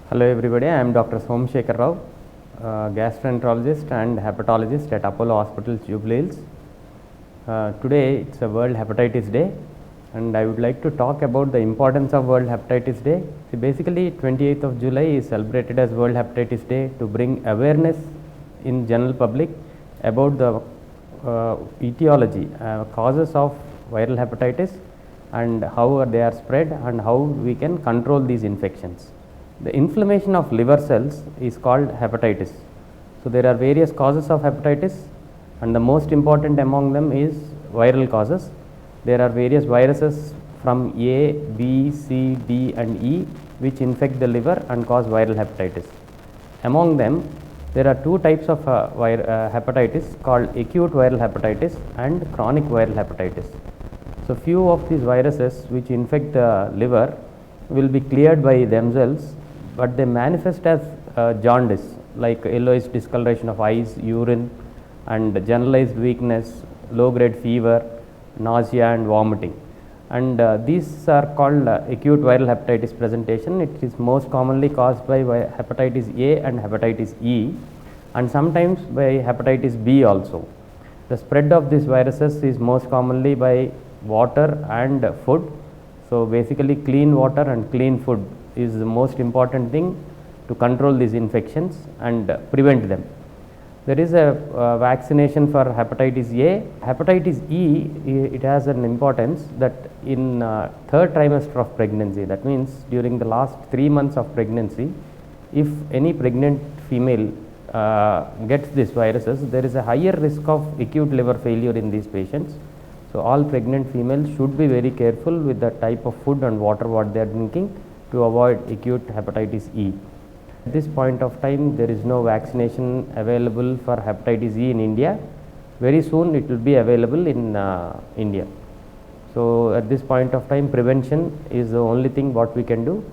Hello everybody, I am Dr. Sekhhar, gastroenterologist and hepatologist at Apollo Hospital, Jubilee Hills. Today it's a World Hepatitis Day and I would like to talk about the importance of World Hepatitis Day. See, basically 28th of July is celebrated as World Hepatitis Day to bring awareness in general public about the etiology, causes of viral hepatitis and how they are spread and how we can control these infections. The inflammation of liver cells is called hepatitis. So, there are various causes of hepatitis and the most important among them is viral causes. There are various viruses from A, B, C, D and E which infect the liver and cause viral hepatitis. Among them, there are two types of hepatitis called acute viral hepatitis and chronic viral hepatitis. So, few of these viruses which infect the liver will be cleared by themselves, but they manifest as jaundice, like yellowish discoloration of eyes, urine and generalized weakness, low grade fever, nausea and vomiting. And these are called acute viral hepatitis presentation. It is most commonly caused by hepatitis A and hepatitis E and sometimes by hepatitis B also. The spread of these viruses is most commonly by water and food. So, basically clean water and clean food is the most important thing to control these infections and prevent them. There is a vaccination for hepatitis A. Hepatitis E, it has an importance that in third trimester of pregnancy, that means during the last 3 months of pregnancy, if any pregnant female gets these viruses, there is a higher risk of acute liver failure in these patients. So, all pregnant females should be very careful with the type of food and water what they are drinking to avoid acute hepatitis E. At this point of time, there is no vaccination available for hepatitis E in India. Very soon it will be available in India. So, at this point of time, prevention is the only thing what we can do.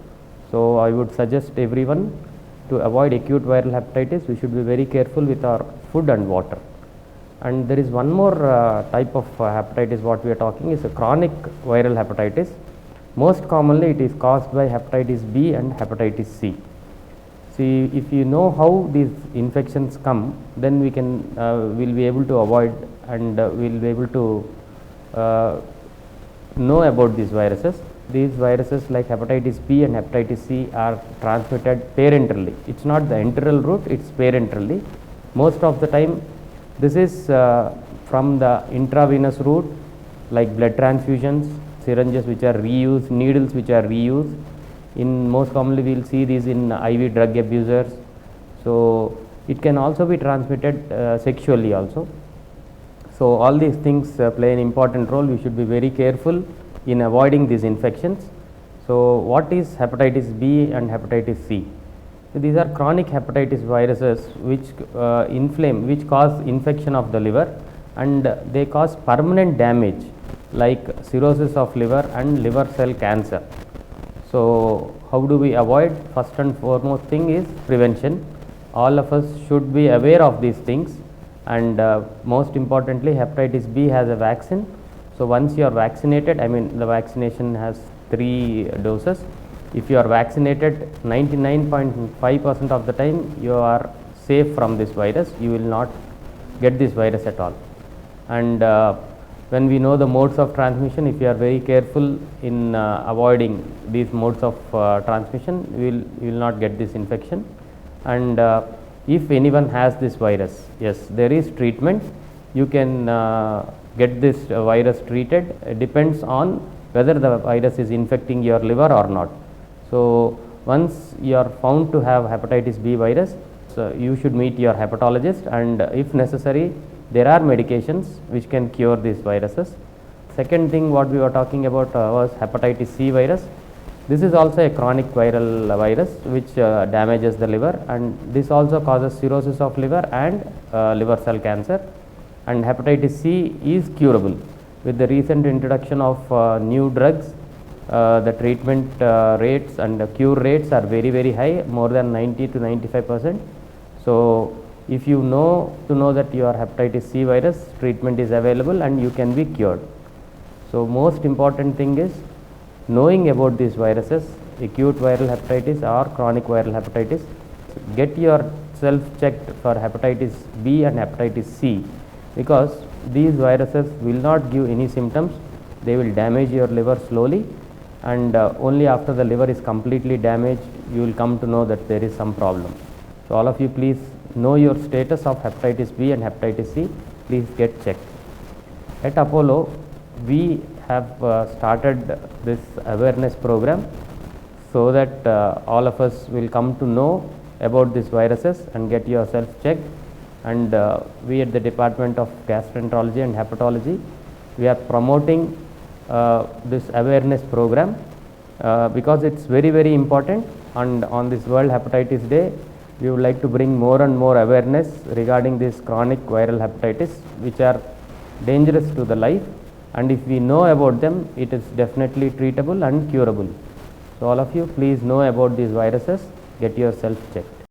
So, I would suggest everyone to avoid acute viral hepatitis. We should be very careful with our food and water. And there is one more type of hepatitis what we are talking is a chronic viral hepatitis. Most commonly it is caused by hepatitis B and hepatitis C. See, if you know how these infections come, then we can will be able to avoid and will be able to know about these viruses. These viruses like hepatitis B and hepatitis C are transmitted parenterally. It's not the enteral route, it's parenterally. Most of the time this is from the intravenous route, like blood transfusions, syringes which are reused, needles which are reused. In most commonly we will see these in IV drug abusers. So, it can also be transmitted sexually also. So, all these things play an important role. We should be very careful in avoiding these infections. So, what is hepatitis B and hepatitis C? So, these are chronic hepatitis viruses which inflame, which cause infection of the liver and they cause permanent damage like cirrhosis of liver and liver cell cancer. So, how do we avoid? First and foremost thing is prevention. All of us should be aware of these things and most importantly hepatitis B has a vaccine. So, once you are vaccinated, I mean the vaccination has 3 doses. If you are vaccinated, 99.5% of the time you are safe from this virus, you will not get this virus at all. And when we know the modes of transmission, if you are very careful in avoiding these modes of transmission, you will not get this infection. And if anyone has this virus, yes, there is treatment. You can get this virus treated. It depends on whether the virus is infecting your liver or not. So, once you are found to have hepatitis B virus, so you should meet your hepatologist and if necessary, there are medications which can cure these viruses. Second thing what we were talking about was hepatitis C virus. This is also a chronic viral virus which damages the liver and this also causes cirrhosis of liver and liver cell cancer. And hepatitis C is curable. With the recent introduction of new drugs, the treatment rates and the cure rates are very high, more than 90 to 95%. So, if you know that your hepatitis C virus, treatment is available and you can be cured. So, most important thing is knowing about these viruses acute viral hepatitis or chronic viral hepatitis. Get yourself checked for hepatitis B and hepatitis C, because these viruses will not give any symptoms. They will damage your liver slowly, and only after the liver is completely damaged you will come to know that there is some problem. So all of you, please know your status of hepatitis B and hepatitis C. Please get checked. At Apollo, we have started this awareness program so that all of us will come to know about these viruses and get yourself checked. And we at the Department of Gastroenterology and Hepatology, we are promoting this awareness program because it's very, very important. And on this World Hepatitis Day, we would like to bring more and more awareness regarding this chronic viral hepatitis, which are dangerous to the life, and if we know about them, it is definitely treatable and curable. So all of you, please know about these viruses, get yourself checked.